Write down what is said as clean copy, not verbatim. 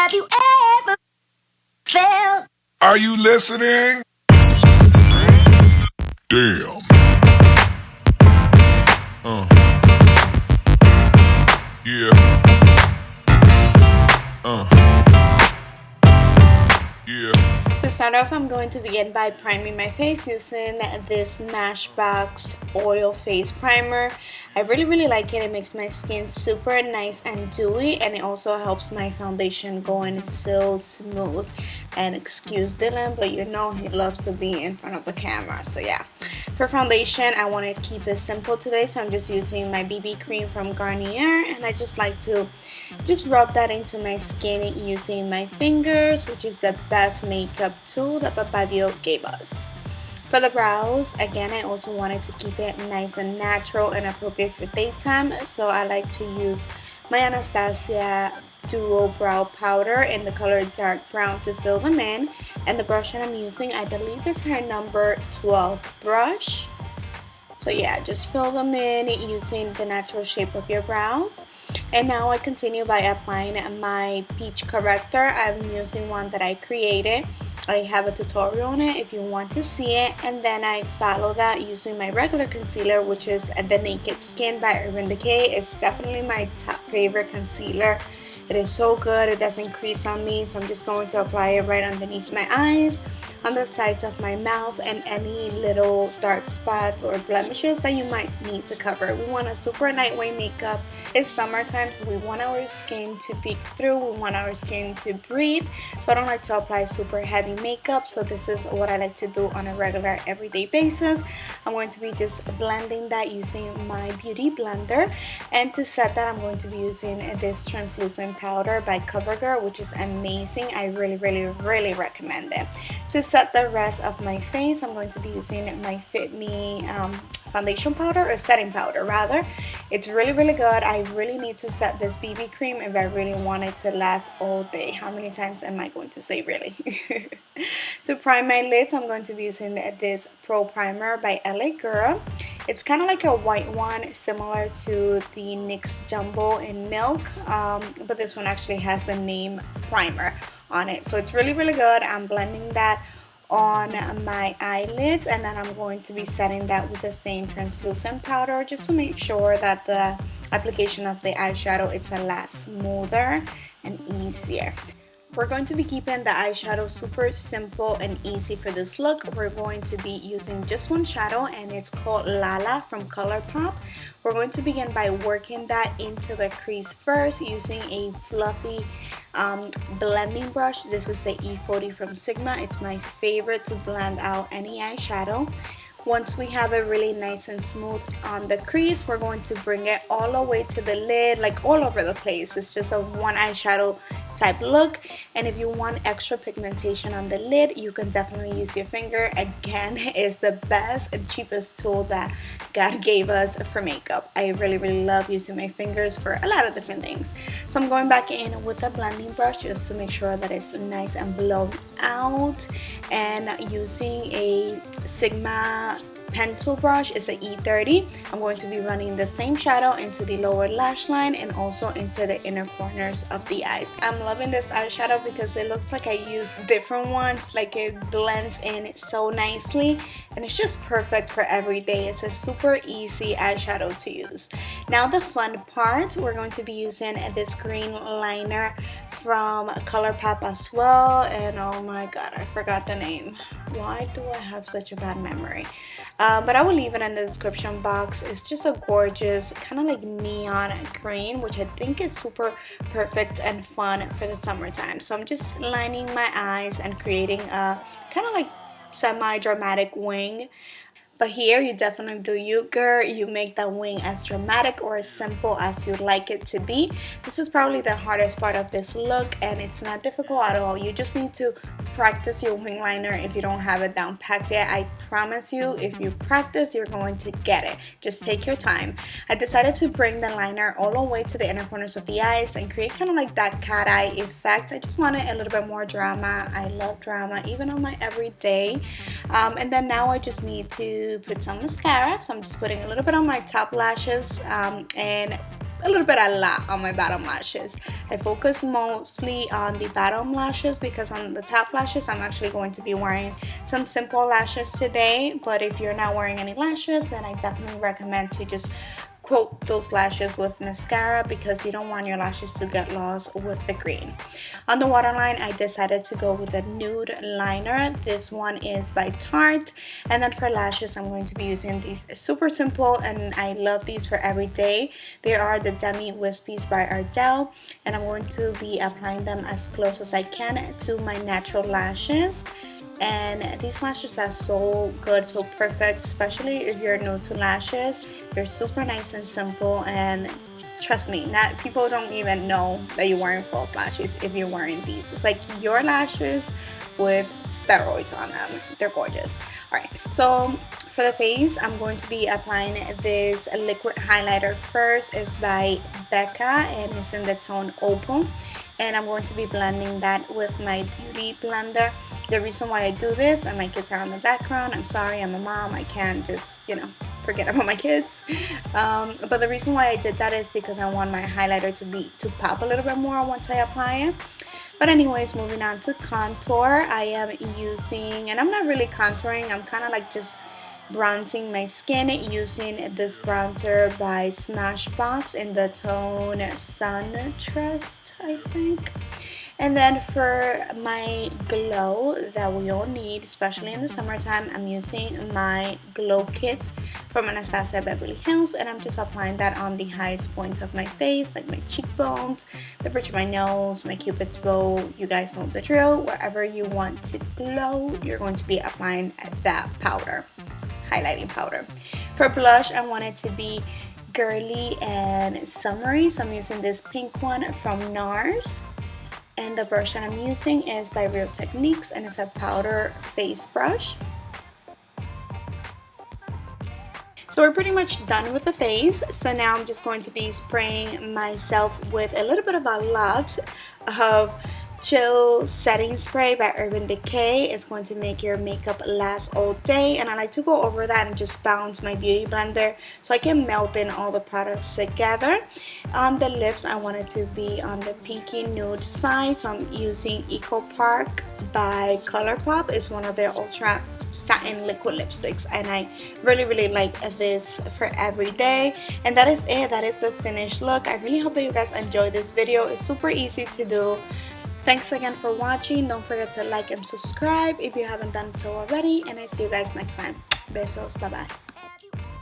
Have you ever felt? Are you listening? Damn. Yeah. Yeah. To start off, I'm going to begin by priming my face using this Smashbox Oil Face Primer. I really like it. It makes my skin super nice and dewy, and it also helps my foundation go in so smooth. And excuse Dylan, but you know he loves to be in front of the camera, so yeah. For foundation, I want to keep it simple today, so I'm just using my BB cream from Garnier, and I just like to just rub that into my skin using my fingers, which is the best makeup tool that Papadio gave us. For the brows, again, I also wanted to keep it nice and natural and appropriate for daytime, so I like to use my Anastasia Duo Brow Powder in the color dark brown to fill them in, and the brush that I'm using, I believe, is her number 12 brush. So yeah, just fill them in using the natural shape of your brows. And now I continue by applying my peach corrector. I'm using one that I created. I have a tutorial on it if you want to see it, and then I follow that using my regular concealer, which is the Naked Skin by Urban Decay. It's definitely my top favorite concealer. It is so good, it doesn't crease on me, so I'm just going to apply it right underneath my eyes, on the sides of my mouth, and any little dark spots or blemishes that you might need to cover. We want a super lightweight makeup. It's summertime, so we want our skin to peek through, we want our skin to breathe, so I don't like to apply super heavy makeup, so this is what I like to do on a regular everyday basis. I'm going to be just blending that using my beauty blender, and to set that I'm going to be using this translucent powder by CoverGirl, which is amazing. I really recommend it. To set the rest of my face, I'm going to be using my Fit Me foundation powder, or setting powder rather. It's really good. I really need to set this BB cream if I really want it to last all day. How many times am I going to say really? To prime my lids, I'm going to be using this Pro Primer by LA Girl. It's kind of like a white one, similar to the NYX Jumbo in Milk, but this one actually has the name Primer on it. So it's really good. I'm blending that on my eyelids, and then I'm going to be setting that with the same translucent powder, just to make sure that the application of the eyeshadow is a lot smoother and easier. We're going to be keeping the eyeshadow super simple and easy for this look. We're going to be using just one shadow, and it's called Lala from ColourPop. We're going to begin by working that into the crease first using a fluffy blending brush. This is the E40 from Sigma. It's my favorite to blend out any eyeshadow. Once we have it really nice and smooth on the crease, we're going to bring it all the way to the lid, like all over the place. It's just a one eyeshadow type look, and if you want extra pigmentation on the lid, you can definitely use your finger. Again, it's the best and cheapest tool that God gave us for makeup. I really love using my fingers for a lot of different things. So I'm going back in with a blending brush just to make sure that it's nice and blown out, and using a Sigma pen tool brush. Is an E30. I'm going to be running the same shadow into the lower lash line and also into the inner corners of the eyes. I'm loving this eyeshadow because it looks like I used different ones, like it blends in so nicely, and it's just perfect for every day. It's a super easy eyeshadow to use. Now the fun part, we're going to be using this green liner from ColourPop as well, and oh my god, I forgot the name. Why do I have such a bad memory? But I will leave it in the description box. It's just a gorgeous kind of like neon green, which I think is super perfect and fun for the summertime. So I'm just lining my eyes and creating a kind of like semi-dramatic wing. But here, you definitely do you, girl. You make that wing as dramatic or as simple as you'd like it to be. This is probably the hardest part of this look, and it's not difficult at all. You just need to practice your wing liner if you don't have it down packed yet. I promise you, if you practice, you're going to get it. Just take your time. I decided to bring the liner all the way to the inner corners of the eyes and create kind of like that cat eye effect. I just wanted a little bit more drama. I love drama, even on my everyday. And then now I just need to put some mascara, so I'm just putting a little bit on my top lashes and a lot on my bottom lashes. I focus mostly on the bottom lashes because on the top lashes I'm actually going to be wearing some simple lashes today, but if you're not wearing any lashes, then I definitely recommend to just coat those lashes with mascara because you don't want your lashes to get lost with the green. On the waterline, I decided to go with a nude liner. This one is by Tarte. And then for lashes, I'm going to be using these super simple, and I love these for every day. They are the Demi Wispies by Ardell, and I'm going to be applying them as close as I can to my natural lashes. And these lashes are so good, so perfect, especially if you're new to lashes. They're super nice and simple, and trust me, not people don't even know that you're wearing false lashes if you're wearing these. It's like your lashes with steroids on them. They're gorgeous. Alright, so for the face, I'm going to be applying this liquid highlighter first. It's by Becca and it's in the tone Opal. And I'm going to be blending that with my beauty blender. The reason why I do this, and my kids are in the background. I'm sorry, I'm a mom. I can't just, forget about my kids. But the reason why I did that is because I want my highlighter to pop a little bit more once I apply it. But anyways, moving on to contour, I am using, and I'm not really contouring, I'm kind of like just bronzing my skin using this bronzer by Smashbox in the tone Sun Trust, I think. And then for my glow that we all need, especially in the summertime, I'm using my glow kit from Anastasia Beverly Hills, and I'm just applying that on the highest points of my face, like my cheekbones, the bridge of my nose, my cupid's bow. You guys know the drill. Wherever you want to glow, you're going to be applying that powder, highlighting powder. For blush, I want it to be girly and summery, so I'm using this pink one from NARS. And the brush that I'm using is by Real Techniques, and it's a powder face brush. So we're pretty much done with the face. So now I'm just going to be spraying myself with a little bit of a lot of Chill Setting Spray by Urban Decay. It's going to make your makeup last all day, and I like to go over that and just bounce my beauty blender so I can melt in all the products together. On the lips, I want it to be on the pinky nude side, so I'm using Eco Park by ColourPop. It's one of their ultra satin liquid lipsticks, and I really like this for every day. And that is it. That is the finished look. I really hope that you guys enjoyed this video. It's super easy to do. Thanks again for watching. Don't forget to like and subscribe if you haven't done so already, and I see you guys next time. Besos. Bye bye.